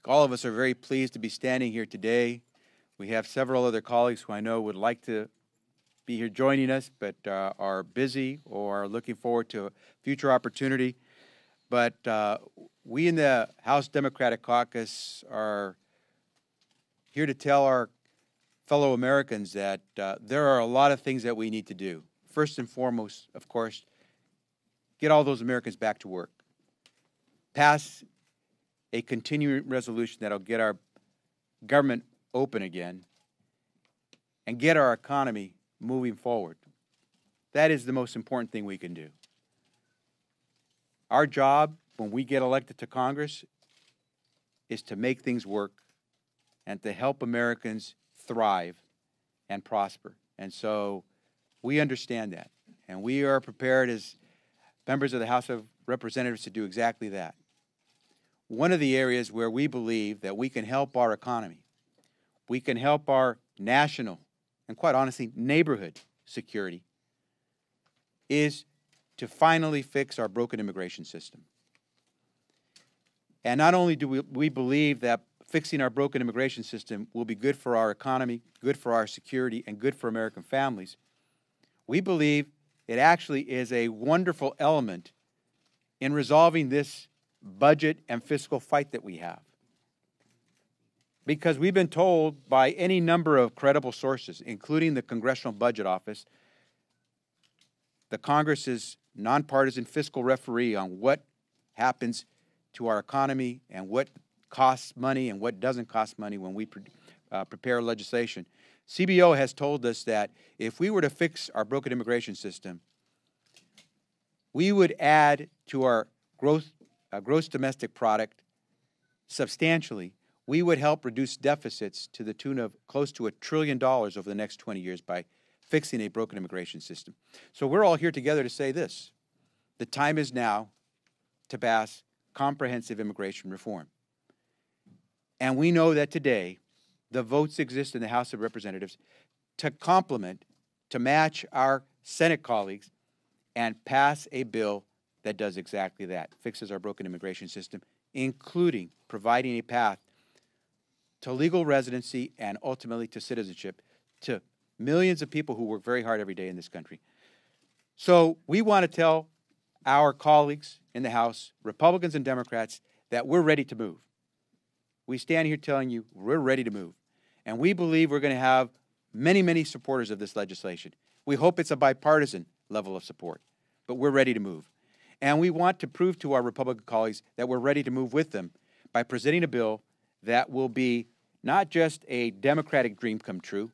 All of us are very pleased to be standing here today. We have several other colleagues who I know would like to be here joining us, but are busy or are looking forward to a future opportunity. But we in the House Democratic Caucus are here to tell our fellow Americans that there are a lot of things that we need to do. First and foremost, of course, get all those Americans back to work. Pass a continuing resolution that'll get our government open again and get our economy moving forward. That is the most important thing we can do. Our job when we get elected to Congress is to make things work and to help Americans thrive and prosper. And so we understand that. And we are prepared as members of the House of Representatives to do exactly that. One of the areas where we believe that we can help our economy, we can help our national and, quite honestly, neighborhood security, is to finally fix our broken immigration system. And not only do we believe that fixing our broken immigration system will be good for our economy, good for our security, and good for American families, we believe it actually is a wonderful element in resolving this budget and fiscal fight that we have. Because we've been told by any number of credible sources, including the Congressional Budget Office, the Congress's nonpartisan fiscal referee on what happens to our economy and what costs money and what doesn't cost money when we prepare legislation. CBO has told us that if we were to fix our broken immigration system, we would add to our gross domestic product substantially. We would help reduce deficits to the tune of close to $1 trillion over the next 20 years by fixing a broken immigration system. So we're all here together to say this: the time is now to pass comprehensive immigration reform. And we know that today the votes exist in the House of Representatives to complement, to match our Senate colleagues and pass a bill that does exactly that, fixes our broken immigration system, including providing a path to legal residency and ultimately to citizenship to millions of people who work very hard every day in this country. So we want to tell our colleagues in the House, Republicans and Democrats, that we're ready to move. We stand here telling you we're ready to move. And we believe we're going to have many, many supporters of this legislation. We hope it's a bipartisan level of support, but we're ready to move. And we want to prove to our Republican colleagues that we're ready to move with them by presenting a bill that will be not just a Democratic dream come true,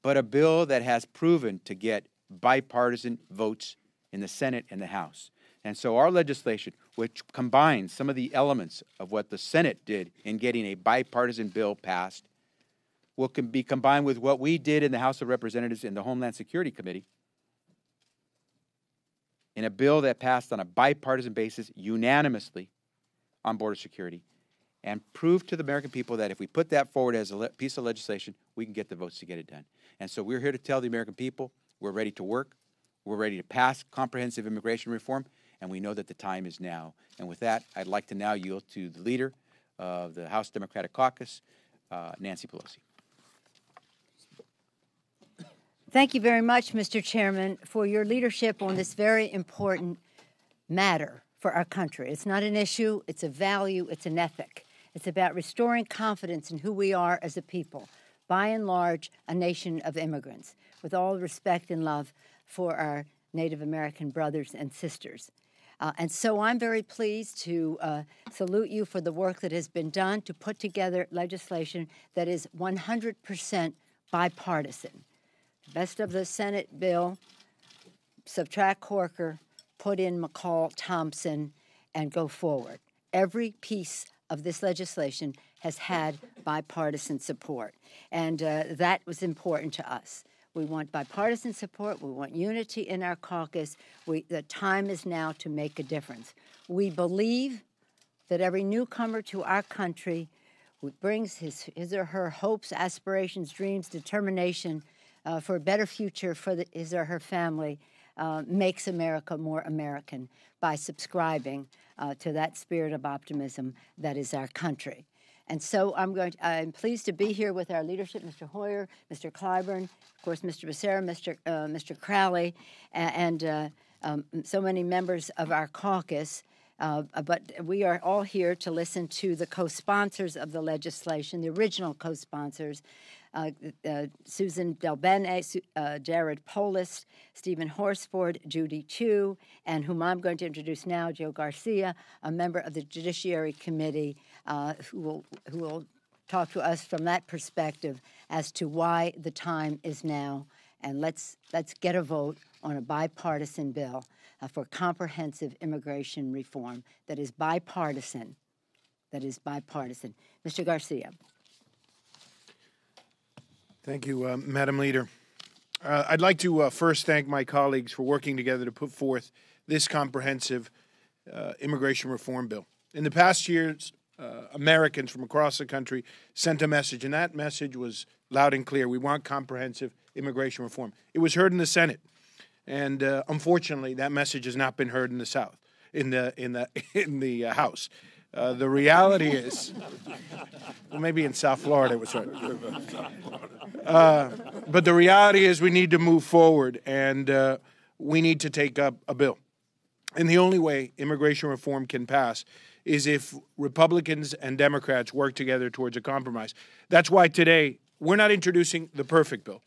but a bill that has proven to get bipartisan votes in the Senate and the House. And so our legislation, which combines some of the elements of what the Senate did in getting a bipartisan bill passed, will be combined with what we did in the House of Representatives in the Homeland Security Committee in a bill that passed on a bipartisan basis unanimously on border security, and prove to the American people that if we put that forward as a piece of legislation, we can get the votes to get it done. And so we're here to tell the American people we're ready to work, we're ready to pass comprehensive immigration reform, and we know that the time is now. And with that, I'd like to now yield to the leader of the House Democratic Caucus, Nancy Pelosi. Thank you very much, Mr. Chairman, for your leadership on this very important matter for our country. It's not an issue, it's a value, it's an ethic. It's about restoring confidence in who we are as a people, by and large, a nation of immigrants, with all respect and love for our Native American brothers and sisters. And so I'm very pleased to salute you for the work that has been done to put together legislation that is 100% bipartisan. The best of the Senate bill, subtract Corker, put in McCall, Thompson, and go forward. Every piece of this legislation has had bipartisan support, and that was important to us. We want bipartisan support. We want unity in our caucus. The time is now to make a difference. We believe that every newcomer to our country who brings his or her hopes, aspirations, dreams, determination for a better future for his or her family makes America more American by subscribing to that spirit of optimism that is our country. And so I'm pleased to be here with our leadership, Mr. Hoyer, Mr. Clyburn, of course, Mr. Becerra, Mr. Crowley, and so many members of our caucus. But we are all here to listen to the co-sponsors of the legislation, the original co-sponsors, Susan Delbene, Jared Polis, Stephen Horsford, Judy Chu, and whom I'm going to introduce now, Joe Garcia, a member of the Judiciary Committee, who will talk to us from that perspective as to why the time is now. And let's get a vote on a bipartisan bill for comprehensive immigration reform that is bipartisan. Mr. Garcia. Thank you, Madam Leader. I'd like to first thank my colleagues for working together to put forth this comprehensive immigration reform bill. In the past years, Americans from across the country sent a message, and that message was loud and clear. We want comprehensive immigration reform. It was heard in the Senate, and unfortunately, that message has not been heard in the South, in the House. The reality is, well, maybe in South Florida it was heard. But the reality is we need to move forward, and we need to take up a bill. And the only way immigration reform can pass is if Republicans and Democrats work together towards a compromise. That's why today we're not introducing the perfect bill,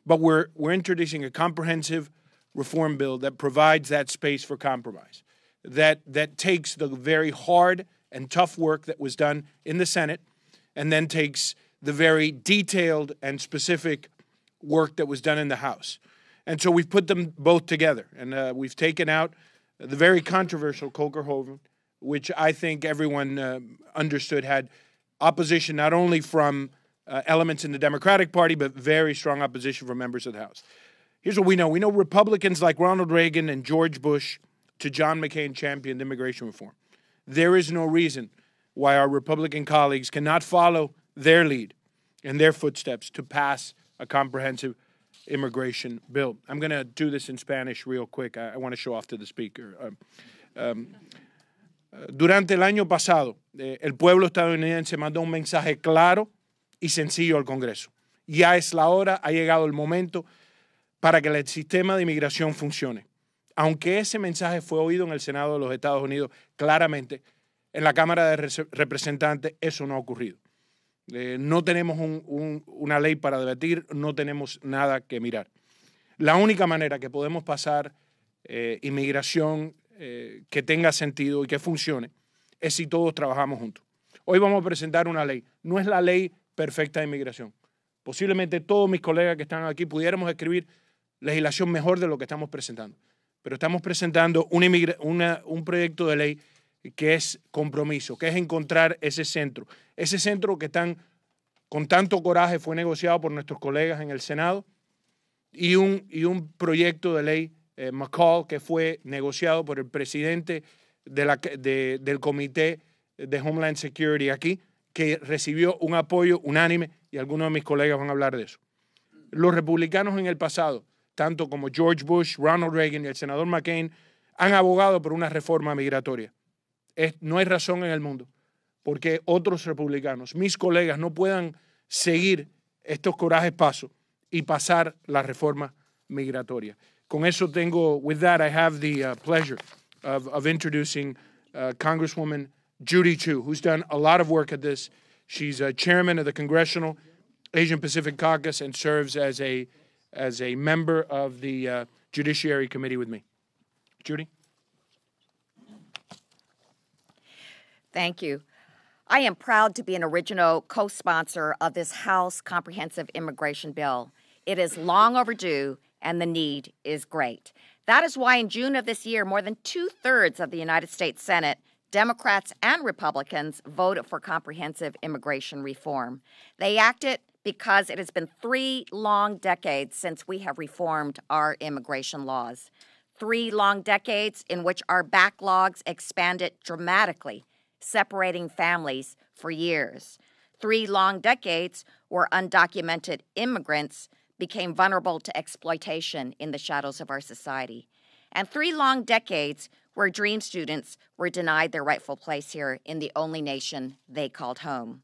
but we're introducing a comprehensive reform bill that provides that space for compromise, that takes the very hard and tough work that was done in the Senate and then takes the very detailed and specific work that was done in the House. And so we've put them both together, and we've taken out the very controversial Colker-Hoeven, which I think everyone understood had opposition not only from elements in the Democratic Party, but very strong opposition from members of the House. Here's what we know. We know Republicans like Ronald Reagan and George Bush to John McCain championed immigration reform. There is no reason why our Republican colleagues cannot follow their lead and their footsteps to pass a comprehensive immigration bill. I'm going to do this in Spanish real quick. I want to show off to the speaker. Durante el año pasado, el pueblo estadounidense mandó un mensaje claro y sencillo al Congreso. Ya es la hora, ha llegado el momento para que el sistema de inmigración funcione. Aunque ese mensaje fue oído en el Senado de los Estados Unidos claramente, en la Cámara de Representantes eso no ha ocurrido. No tenemos una ley para debatir, no tenemos nada que mirar. La única manera que podemos pasar inmigración que tenga sentido y que funcione es si todos trabajamos juntos. Hoy vamos a presentar una ley. No es la ley perfecta de inmigración. Posiblemente todos mis colegas que están aquí pudiéramos escribir legislación mejor de lo que estamos presentando. Pero estamos presentando un proyecto de ley que es compromiso, que es encontrar ese centro que con tanto coraje fue negociado por nuestros colegas en el Senado, y un proyecto de ley, McCall, que fue negociado por el presidente del Comité de Homeland Security aquí, que recibió un apoyo unánime, y algunos de mis colegas van a hablar de eso. Los republicanos en el pasado, tanto como George Bush, Ronald Reagan y el senador McCain, han abogado por una reforma migratoria. No hay razón en el mundo porque otros republicanos, mis colegas, no puedan seguir estos corajes pasos y pasar la reforma migratoria. Con eso with that, I have the pleasure of introducing Congresswoman Judy Chu, who's done a lot of work at this. She's chairman of the Congressional Asian Pacific Caucus and serves as a member of the Judiciary Committee with me. Judy? Thank you. I am proud to be an original co-sponsor of this House Comprehensive Immigration Bill. It is long overdue, and the need is great. That is why in June of this year, more than 2/3 of the United States Senate, Democrats and Republicans, voted for comprehensive immigration reform. They acted because it has been 3 long decades since we have reformed our immigration laws. 3 long decades in which our backlogs expanded dramatically, separating families for years. 3 long decades where undocumented immigrants became vulnerable to exploitation in the shadows of our society. And 3 long decades where dream students were denied their rightful place here in the only nation they called home.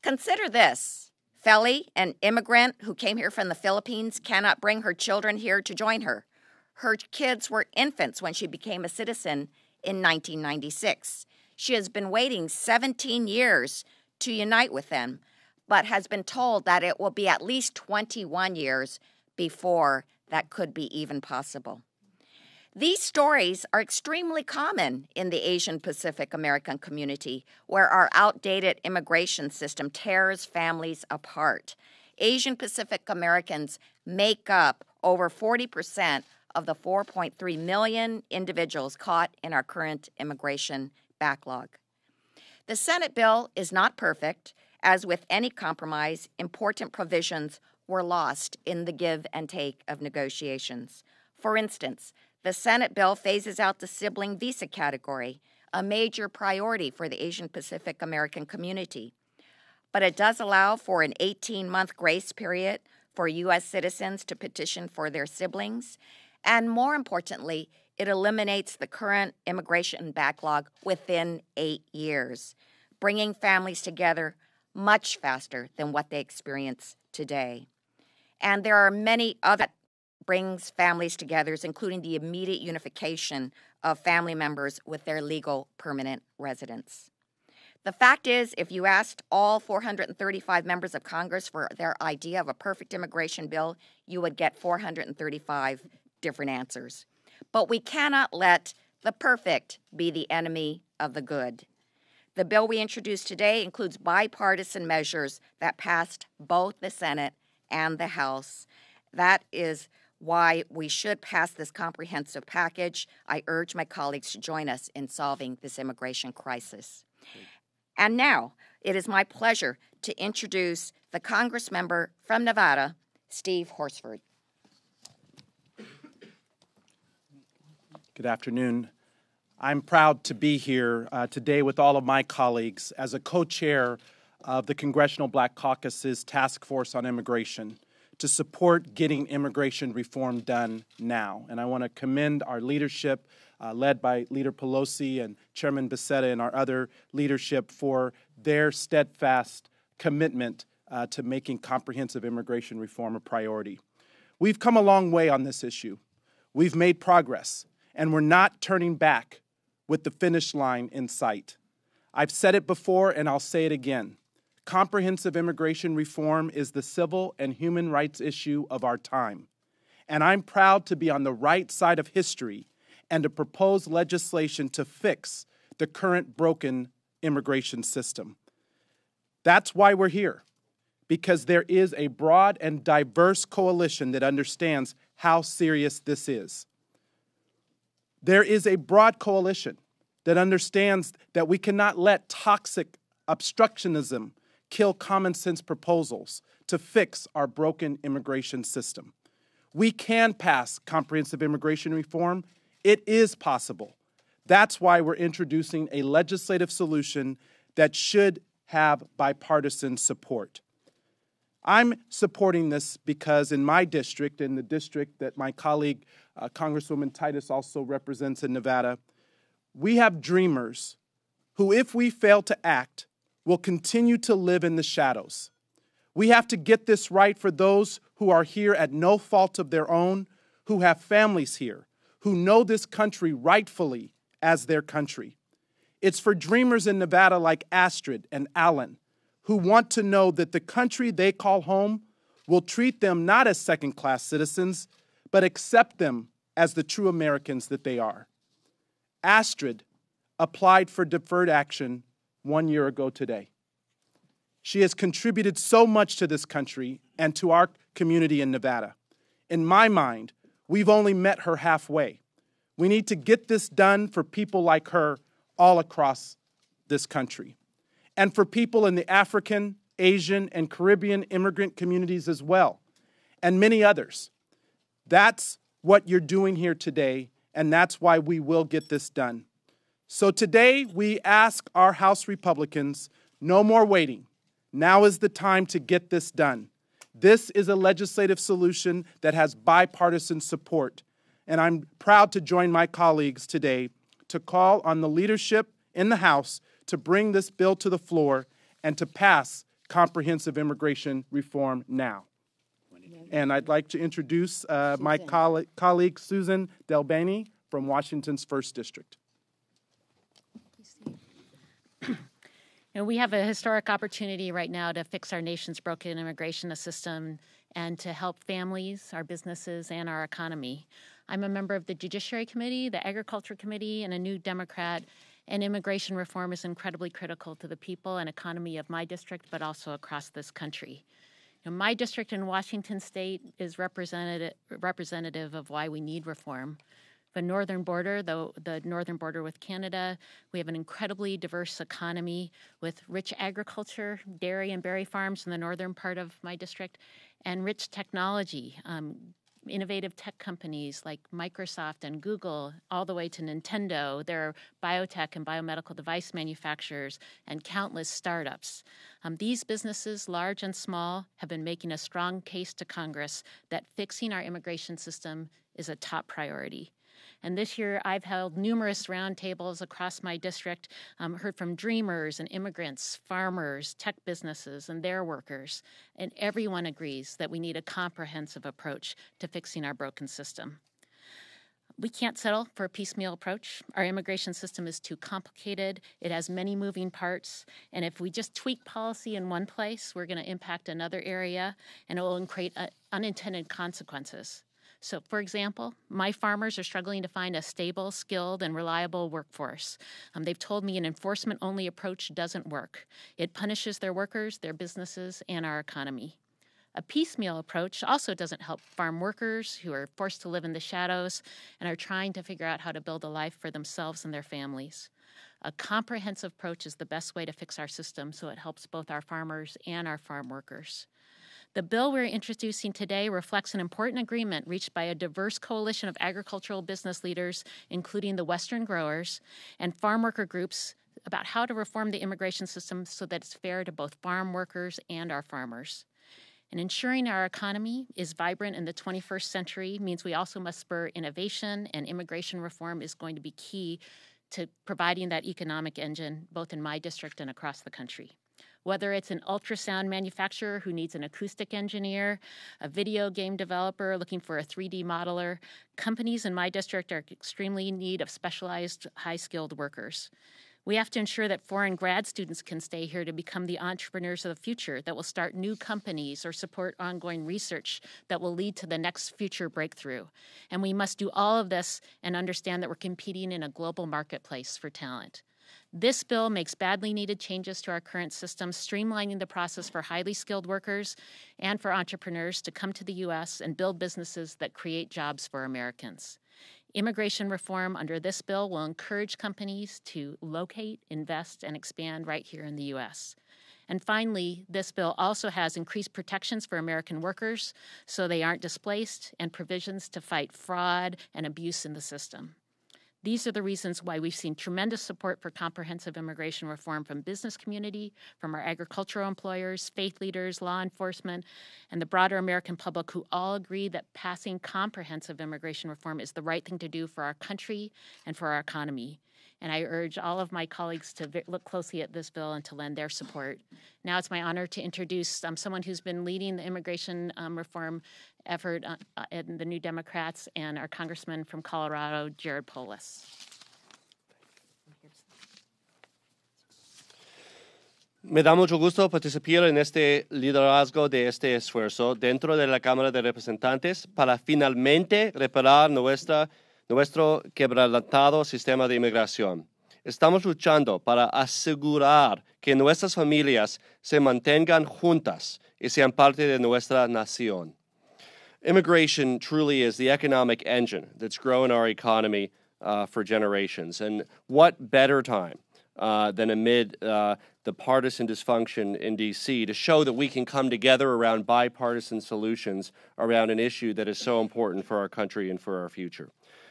Consider this. Feli, an immigrant who came here from the Philippines, cannot bring her children here to join her. Her kids were infants when she became a citizen in 1996. She has been waiting 17 years to unite with them, but has been told that it will be at least 21 years before that could be even possible. These stories are extremely common in the Asian Pacific American community, where our outdated immigration system tears families apart. Asian Pacific Americans make up over 40% of the 4.3 million individuals caught in our current immigration backlog. The Senate bill is not perfect. As with any compromise, important provisions were lost in the give and take of negotiations. For instance, the Senate bill phases out the sibling visa category, a major priority for the Asian Pacific American community. But it does allow for an 18-month grace period for U.S. citizens to petition for their siblings. And more importantly, it eliminates the current immigration backlog within 8 years, bringing families together much faster than what they experience today. And there are many other brings families together, including the immediate unification of family members with their legal permanent residence. The fact is, if you asked all 435 members of Congress for their idea of a perfect immigration bill, you would get 435 different answers. But we cannot let the perfect be the enemy of the good. The bill we introduced today includes bipartisan measures that passed both the Senate and the House. That is why we should pass this comprehensive package. I urge my colleagues to join us in solving this immigration crisis. And now, it is my pleasure to introduce the Congress member from Nevada, Steve Horsford. Good afternoon. I'm proud to be here today with all of my colleagues as a co-chair of the Congressional Black Caucus's Task Force on Immigration to support getting immigration reform done now. And I want to commend our leadership, led by Leader Pelosi and Chairman Becerra and our other leadership for their steadfast commitment to making comprehensive immigration reform a priority. We've come a long way on this issue. We've made progress, and we're not turning back with the finish line in sight. I've said it before, and I'll say it again. Comprehensive immigration reform is the civil and human rights issue of our time. And I'm proud to be on the right side of history and to propose legislation to fix the current broken immigration system. That's why we're here, because there is a broad and diverse coalition that understands how serious this is. There is a broad coalition that understands that we cannot let toxic obstructionism kill common sense proposals to fix our broken immigration system. We can pass comprehensive immigration reform. It is possible. That's why we're introducing a legislative solution that should have bipartisan support. I'm supporting this because in my district, in the district that my colleague Congresswoman Titus also represents in Nevada, we have dreamers who, if we fail to act, will continue to live in the shadows. We have to get this right for those who are here at no fault of their own, who have families here, who know this country rightfully as their country. It's for dreamers in Nevada like Astrid and Alan, who want to know that the country they call home will treat them not as second-class citizens, but accept them as the true Americans that they are. Astrid applied for deferred action 1 year ago today. She has contributed so much to this country and to our community in Nevada. In my mind, we've only met her halfway. We need to get this done for people like her all across this country, and for people in the African, Asian, and Caribbean immigrant communities as well, and many others. That's what you're doing here today, and that's why we will get this done. So today, we ask our House Republicans, no more waiting. Now is the time to get this done. This is a legislative solution that has bipartisan support, and I'm proud to join my colleagues today to call on the leadership in the House to bring this bill to the floor and to pass comprehensive immigration reform now. And I'd like to introduce my colleague, Susan Delbany from Washington's 1st District. We have a historic opportunity right now to fix our nation's broken immigration system and to help families, our businesses, and our economy. I'm a member of the Judiciary Committee, the Agriculture Committee, and a New Democrat, and immigration reform is incredibly critical to the people and economy of my district, but also across this country. My district in Washington State is representative of why we need reform. The northern border, the northern border with Canada, we have an incredibly diverse economy with rich agriculture, dairy and berry farms in the northern part of my district, and rich technology, innovative tech companies like Microsoft and Google, all the way to Nintendo. There are biotech and biomedical device manufacturers and countless startups. These businesses, large and small, have been making a strong case to Congress that fixing our immigration system is a top priority. And this year, I've held numerous roundtables across my district, heard from dreamers and immigrants, farmers, tech businesses, and their workers. And everyone agrees that we need a comprehensive approach to fixing our broken system. We can't settle for a piecemeal approach. Our immigration system is too complicated. It has many moving parts. And if we just tweak policy in one place, we're going to impact another area, and it will create unintended consequences. So, for example, my farmers are struggling to find a stable, skilled, and reliable workforce. They've told me an enforcement-only approach doesn't work. It punishes their workers, their businesses, and our economy. A piecemeal approach also doesn't help farm workers who are forced to live in the shadows and are trying to figure out how to build a life for themselves and their families. A comprehensive approach is the best way to fix our system so it helps both our farmers and our farm workers. The bill we're introducing today reflects an important agreement reached by a diverse coalition of agricultural business leaders, including the Western growers and farm worker groups, about how to reform the immigration system so that it's fair to both farm workers and our farmers. And ensuring our economy is vibrant in the 21st century means we also must spur innovation, and immigration reform is going to be key to providing that economic engine, both in my district and across the country. Whether it's an ultrasound manufacturer who needs an acoustic engineer, a video game developer looking for a 3D modeler, companies in my district are extremely in need of specialized, high-skilled workers. We have to ensure that foreign grad students can stay here to become the entrepreneurs of the future that will start new companies or support ongoing research that will lead to the next future breakthrough. And we must do all of this and understand that we're competing in a global marketplace for talent. This bill makes badly needed changes to our current system, streamlining the process for highly skilled workers and for entrepreneurs to come to the U.S. and build businesses that create jobs for Americans. Immigration reform under this bill will encourage companies to locate, invest, and expand right here in the U.S. And finally, this bill also has increased protections for American workers so they aren't displaced, and provisions to fight fraud and abuse in the system. These are the reasons why we've seen tremendous support for comprehensive immigration reform from business community, from our agricultural employers, faith leaders, law enforcement, and the broader American public, who all agree that passing comprehensive immigration reform is the right thing to do for our country and for our economy. And I urge all of my colleagues to look closely at this bill and to lend their support. Now it's my honor to introduce someone who's been leading the immigration reform effort in the New Democrats, and our Congressman from Colorado, Jared Polis. Me da mucho gusto participar en este liderazgo de este esfuerzo dentro de la Cámara de Representantes para finalmente reparar nuestro quebrantado sistema de inmigración. Estamos luchando para asegurar que nuestras familias se mantengan juntas y sean parte de nuestra nación. Immigration truly is the economic engine that's grown our economy for generations. And what better time than amid the partisan dysfunction in D.C. to show that we can come together around bipartisan solutions around an issue that is so important for our country and for our future.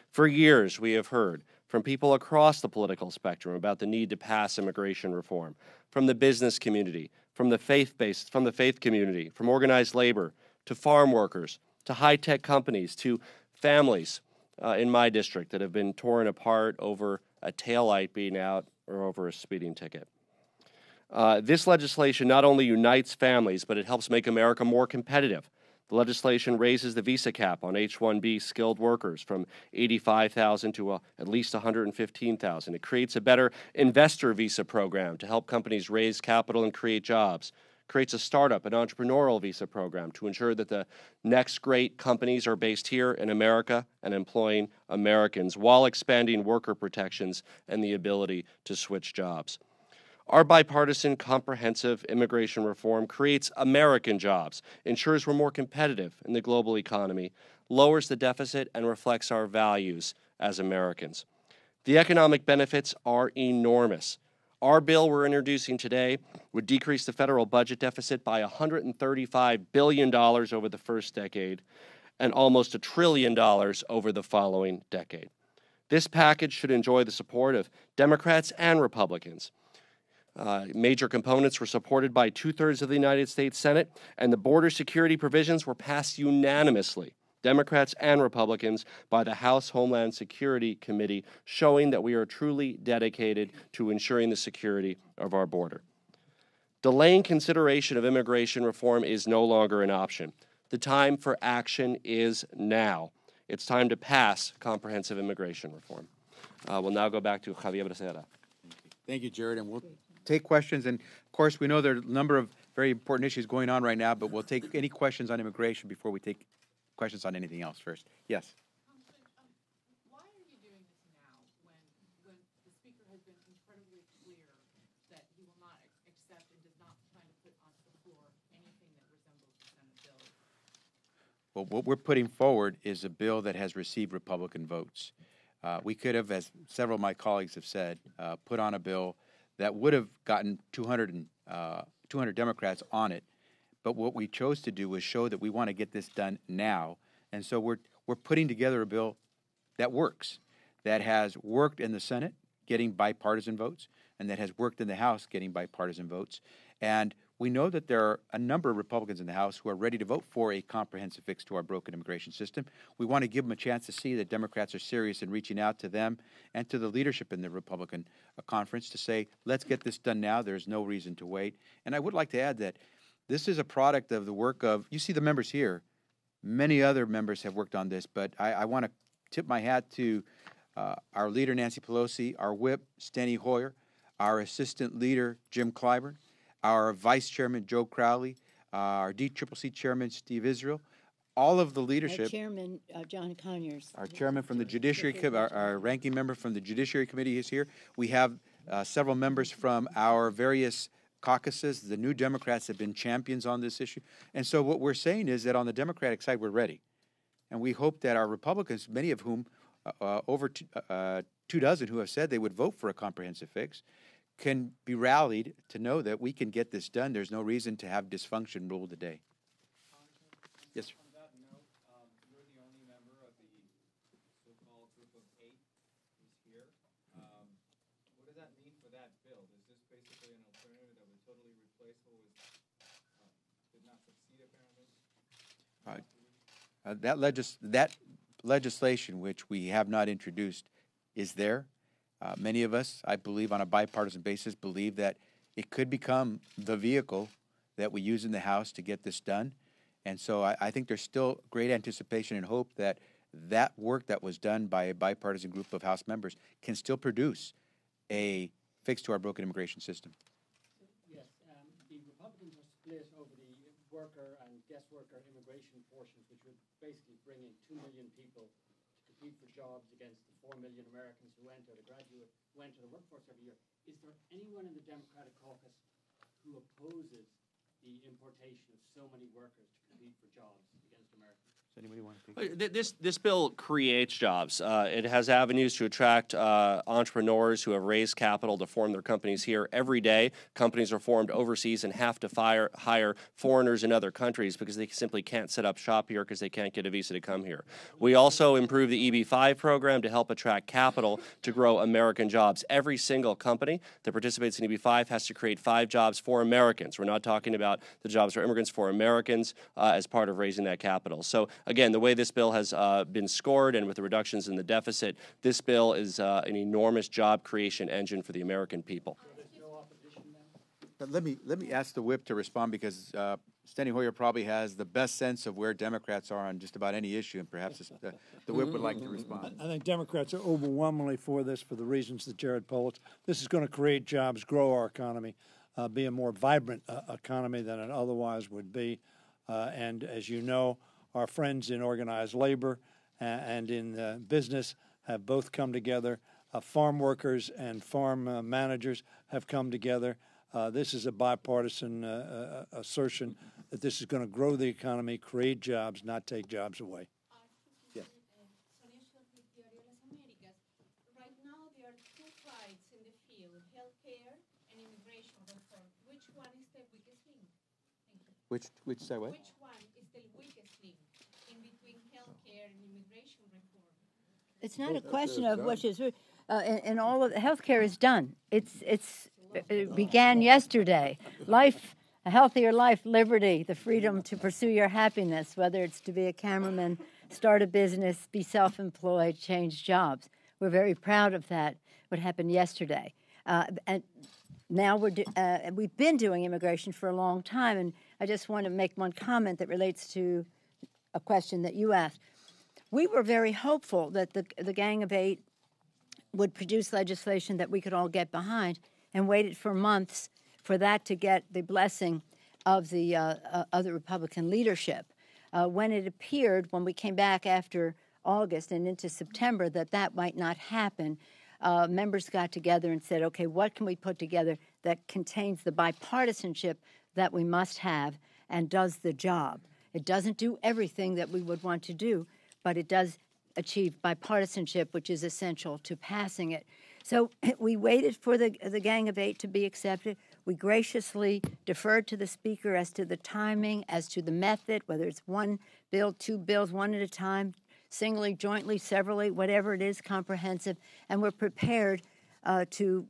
For years, we have heard from people across the political spectrum about the need to pass immigration reform, from the business community, from the faith community, from organized labor, to farm workers, to high-tech companies, to families in my district that have been torn apart over a taillight being out or over a speeding ticket. This legislation not only unites families, but it helps make America more competitive. The legislation raises the visa cap on H-1B skilled workers from 85,000 to at least 115,000. It creates a better investor visa program to help companies raise capital and create jobs. Creates a startup and entrepreneurial visa program to ensure that the next great companies are based here in America and employing Americans while expanding worker protections and the ability to switch jobs. Our bipartisan, comprehensive immigration reform creates American jobs, ensures we're more competitive in the global economy, lowers the deficit, and reflects our values as Americans. The economic benefits are enormous. Our bill we're introducing today would decrease the federal budget deficit by $135 billion over the first decade and almost $1 trillion over the following decade. This package should enjoy the support of Democrats and Republicans. Major components were supported by 2/3 of the United States Senate, and the border security provisions were passed unanimously, Democrats and Republicans, by the House Homeland Security Committee, showing that we are truly dedicated to ensuring the security of our border. Delaying consideration of immigration reform is no longer an option. The time for action is now. It's time to pass comprehensive immigration reform. We'll now go back to Javier Becerra. Thank you, Jared, and we'll take questions. And, of course, we know there are a number of very important issues going on right now, but we'll take any questions on immigration before we take questions on anything else first. Yes? Why are you doing this now when the Speaker has been incredibly clear that he will not accept and does not plan to put onto the floor anything that resembles the Senate bill? Well, what we're putting forward is a bill that has received Republican votes. We could have, as several of my colleagues have said, put on a bill that would have gotten 200 Democrats on it. But what we chose to do was show that we want to get this done now. And so we're putting together a bill that works, that has worked in the Senate, getting bipartisan votes, and that has worked in the House, getting bipartisan votes. And we know that there are a number of Republicans in the House who are ready to vote for a comprehensive fix to our broken immigration system. We want to give them a chance to see that Democrats are serious in reaching out to them and to the leadership in the Republican conference to say, let's get this done now. There's no reason to wait. And I would like to add that this is a product of the work of, you see the members here, many other members have worked on this, but I want to tip my hat to our leader, Nancy Pelosi, our whip, Steny Hoyer, our assistant leader, Jim Clyburn, our vice chairman, Joe Crowley, our DCCC chairman, Steve Israel, all of the leadership. Our chairman, John Conyers. Our chairman from the Judiciary Committee, our ranking member from the Judiciary Committee is here. We have several members from our various caucuses. The New Democrats have been champions on this issue. And so what we're saying is that on the Democratic side, we're ready. And we hope that our Republicans, many of whom, over 24 who have said they would vote for a comprehensive fix, can be rallied to know that we can get this done. There's no reason to have dysfunction rule the day. Yes, sir. On that note, you're the only member of the so-called group of 8 who's here. What does that mean for that bill? Is this basically an alternative that would totally replace what was did not succeed apparently? That legislation, which we have not introduced, is there. Many of us, I believe, on a bipartisan basis, believe that it could become the vehicle that we use in the House to get this done. And so I think there's still great anticipation and hope that that work that was done by a bipartisan group of House members can still produce a fix to our broken immigration system. Yes, the Republicans are split over the worker and guest worker immigration portions, which would basically bring in 2 million people to compete for jobs against the 4 million Americans who enter the workforce every year. Is there anyone in the Democratic caucus who opposes the importation of so many workers to compete for jobs against Americans? Does anybody want to take it? This bill creates jobs. It has avenues to attract entrepreneurs who have raised capital to form their companies here. Every day, companies are formed overseas and have to hire foreigners in other countries because they simply can't set up shop here because they can't get a visa to come here. We also improve the EB-5 program to help attract capital to grow American jobs. Every single company that participates in EB-5 has to create 5 jobs for Americans. We're not talking about the jobs for immigrants, for Americans as part of raising that capital. So again, the way this bill has been scored and with the reductions in the deficit, this bill is an enormous job creation engine for the American people. But let me ask the whip to respond because Steny Hoyer probably has the best sense of where Democrats are on just about any issue, and perhaps the whip would like to respond. I think Democrats are overwhelmingly for this for the reasons that Jared polled. This is going to create jobs, grow our economy, be a more vibrant economy than it otherwise would be. And as you know, our friends in organized labor and in business have both come together. Farm workers and farm managers have come together. This is a bipartisan assertion that this is going to grow the economy, create jobs, not take jobs away. Yes. Right now, there are two fights in the field, healthcare and immigration reform. Which one is the weakest link? Thank you. Which say what? Which one is the weakest link in between healthcare and immigration reform? It's not a question of which is, and all of healthcare is done. It began yesterday. Life, a healthier life, liberty, the freedom to pursue your happiness, whether it's to be a cameraman, start a business, be self-employed, change jobs. We're very proud of that, what happened yesterday. And now we've been doing immigration for a long time, and I just want to make one comment that relates to a question that you asked. We were very hopeful that the Gang of Eight would produce legislation that we could all get behind, and waited for months for that to get the blessing of the Republican leadership. When it appeared, when we came back after August and into September, that might not happen, members got together and said, okay, what can we put together that contains the bipartisanship that we must have and does the job? It doesn't do everything that we would want to do, but it does achieve bipartisanship, which is essential to passing it. So we waited for the Gang of Eight to be accepted. We graciously deferred to the Speaker as to the timing, as to the method, whether it's one bill, two bills, one at a time, singly, jointly, severally, whatever it is, comprehensive. And we're prepared to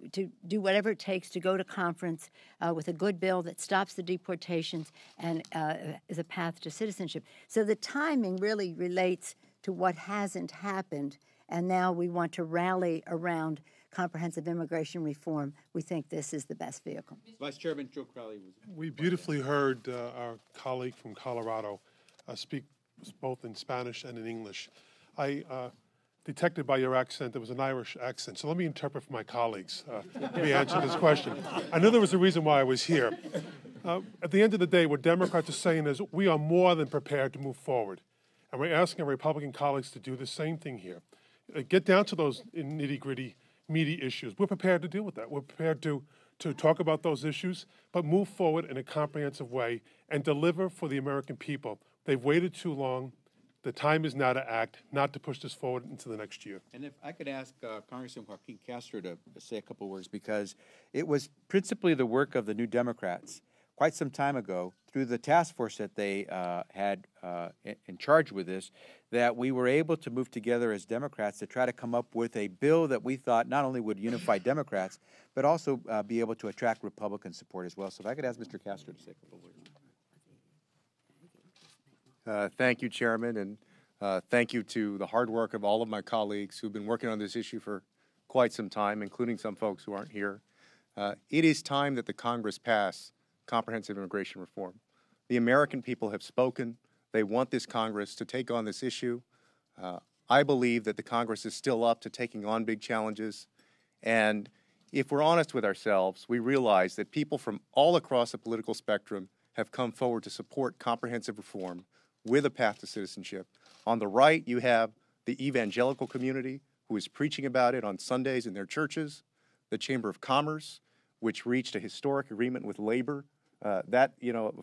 do whatever it takes to go to conference with a good bill that stops the deportations and is a path to citizenship. So the timing really relates to what hasn't happened, and now we want to rally around comprehensive immigration reform. We think this is the best vehicle. Vice Chairman Joe Crowley. We beautifully heard our colleague from Colorado speak both in Spanish and in English. I detected by your accent there was an Irish accent, so let me interpret for my colleagues. Let me answer this question. I knew there was a reason why I was here. At the end of the day, what Democrats are saying is we are more than prepared to move forward, and we're asking our Republican colleagues to do the same thing here. Get down to those nitty-gritty, meaty issues. We're prepared to deal with that. We're prepared to talk about those issues, but move forward in a comprehensive way and deliver for the American people. They've waited too long. The time is now to act, not to push this forward into the next year. And if I could ask Congressman Joaquin Castro to say a couple words, because it was principally the work of the New Democrats quite some time ago through the task force that they had in charge with this, that we were able to move together as Democrats to try to come up with a bill that we thought not only would unify Democrats, but also be able to attract Republican support as well. So if I could ask Mr. Castro to say a couple words. Thank you, Chairman, and thank you to the hard work of all of my colleagues who've been working on this issue for quite some time, including some folks who aren't here. It is time that the Congress pass comprehensive immigration reform. The American people have spoken. They want this Congress to take on this issue. I believe that the Congress is still up to taking on big challenges. And if we're honest with ourselves, we realize that people from all across the political spectrum have come forward to support comprehensive reform with a path to citizenship. On the right, you have the evangelical community who is preaching about it on Sundays in their churches, the Chamber of Commerce, which reached a historic agreement with labor. A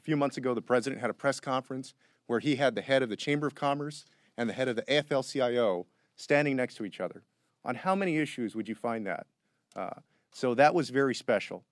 few months ago, the president had a press conference where he had the head of the Chamber of Commerce and the head of the AFL-CIO standing next to each other. On how many issues would you find that? So that was very special.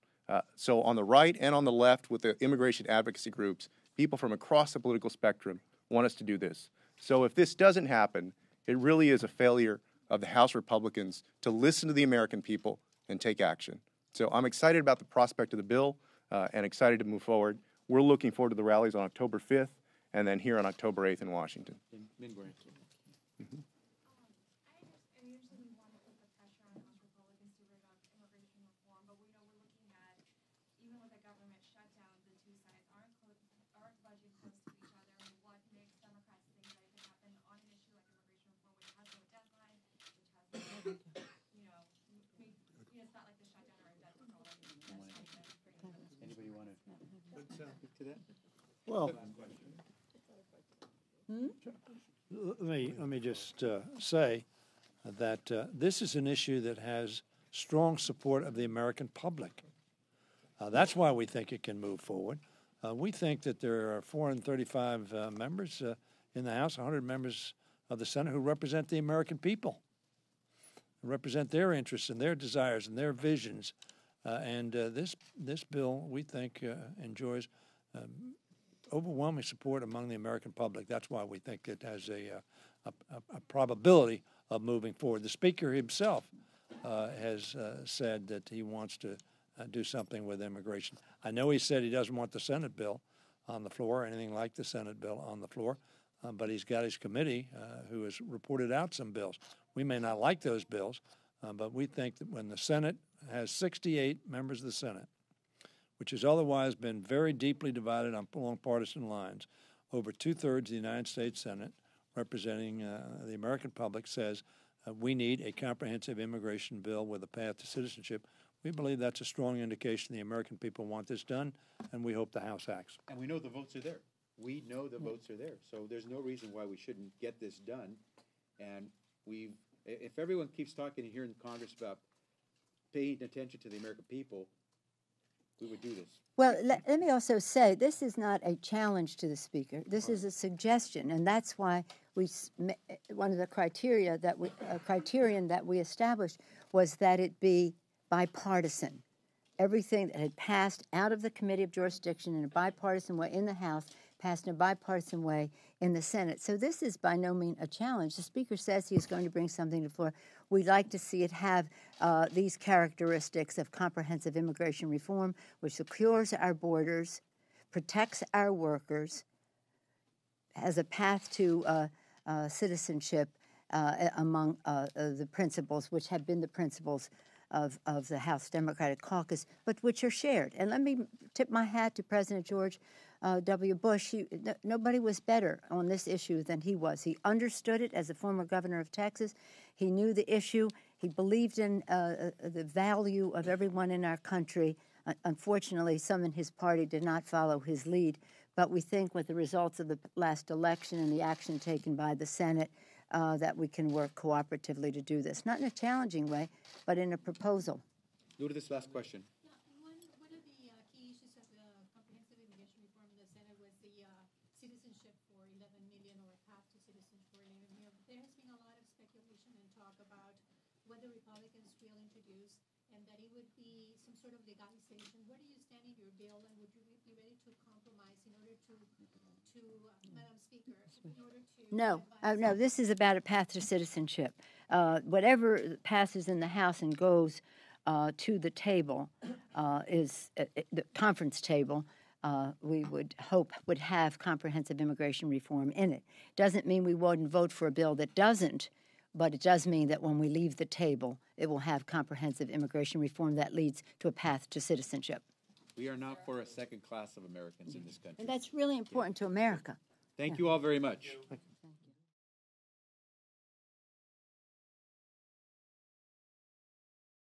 So on the right and on the left with the immigration advocacy groups, people from across the political spectrum want us to do this. So if this doesn't happen, it really is a failure of the House Republicans to listen to the American people and take action. So I'm excited about the prospect of the bill and excited to move forward. We're looking forward to the rallies on October 5th and then here on October 8th in Washington. Mm-hmm. Even with the government to that? Well, let me just say that this is an issue that has strong support of the American public. That's why we think it can move forward. We think that there are 435 members in the House, 100 members of the Senate who represent the American people, represent their interests and their desires and their visions. And this bill, we think, enjoys overwhelming support among the American public. That's why we think it has a probability of moving forward. The Speaker himself has said that he wants to do something with immigration. I know he said he doesn't want the Senate bill on the floor, or anything like the Senate bill on the floor, but he's got his committee who has reported out some bills. We may not like those bills, but we think that when the Senate has 68 members of the Senate, which has otherwise been very deeply divided along partisan lines, over two-thirds of the United States Senate, representing the American public, says we need a comprehensive immigration bill with a path to citizenship. We believe that's a strong indication the American people want this done, and we hope the House acts. And we know the votes are there. We know the votes are there. So there's no reason why we shouldn't get this done. And if everyone keeps talking here in Congress about paying attention to the American people, we would do this. Well, let me also say, this is not a challenge to the Speaker. This is a suggestion, and that's why one of the criterion that we established was that it be bipartisan. Everything that had passed out of the Committee of Jurisdiction in a bipartisan way in the House passed in a bipartisan way in the Senate. So this is by no means a challenge. The Speaker says he is going to bring something to the floor. We'd like to see it have these characteristics of comprehensive immigration reform, which secures our borders, protects our workers, has a path to citizenship among the principles, which have been the principles of the House Democratic Caucus, but which are shared. And let me tip my hat to President George W. Bush. Nobody was better on this issue than he was. He understood it as a former governor of Texas. He knew the issue. He believed in the value of everyone in our country. Unfortunately, some in his party did not follow his lead. But we think with the results of the last election and the action taken by the Senate, that we can work cooperatively to do this. Not in a challenging way, but in a proposal. Go to this last question. One of the key issues of the comprehensive immigration reform in the Senate was the citizenship for 11 million, or a path to citizenship for 11 million. There has been a lot of speculation and talk about what the Republicans will introduce, and that it would be some sort of legalization. Where do you stand in your bill, and would you be ready to compromise in order to Madam Speaker, in order to... No, no, this is about a path to citizenship. Whatever passes in the House and goes to the table is the conference table. We would hope would have comprehensive immigration reform in it. Doesn't mean we wouldn't vote for a bill that doesn't, but it does mean that when we leave the table, it will have comprehensive immigration reform that leads to a path to citizenship. We are not for a second class of Americans in this country. And that's really important to America. Thank you all very much.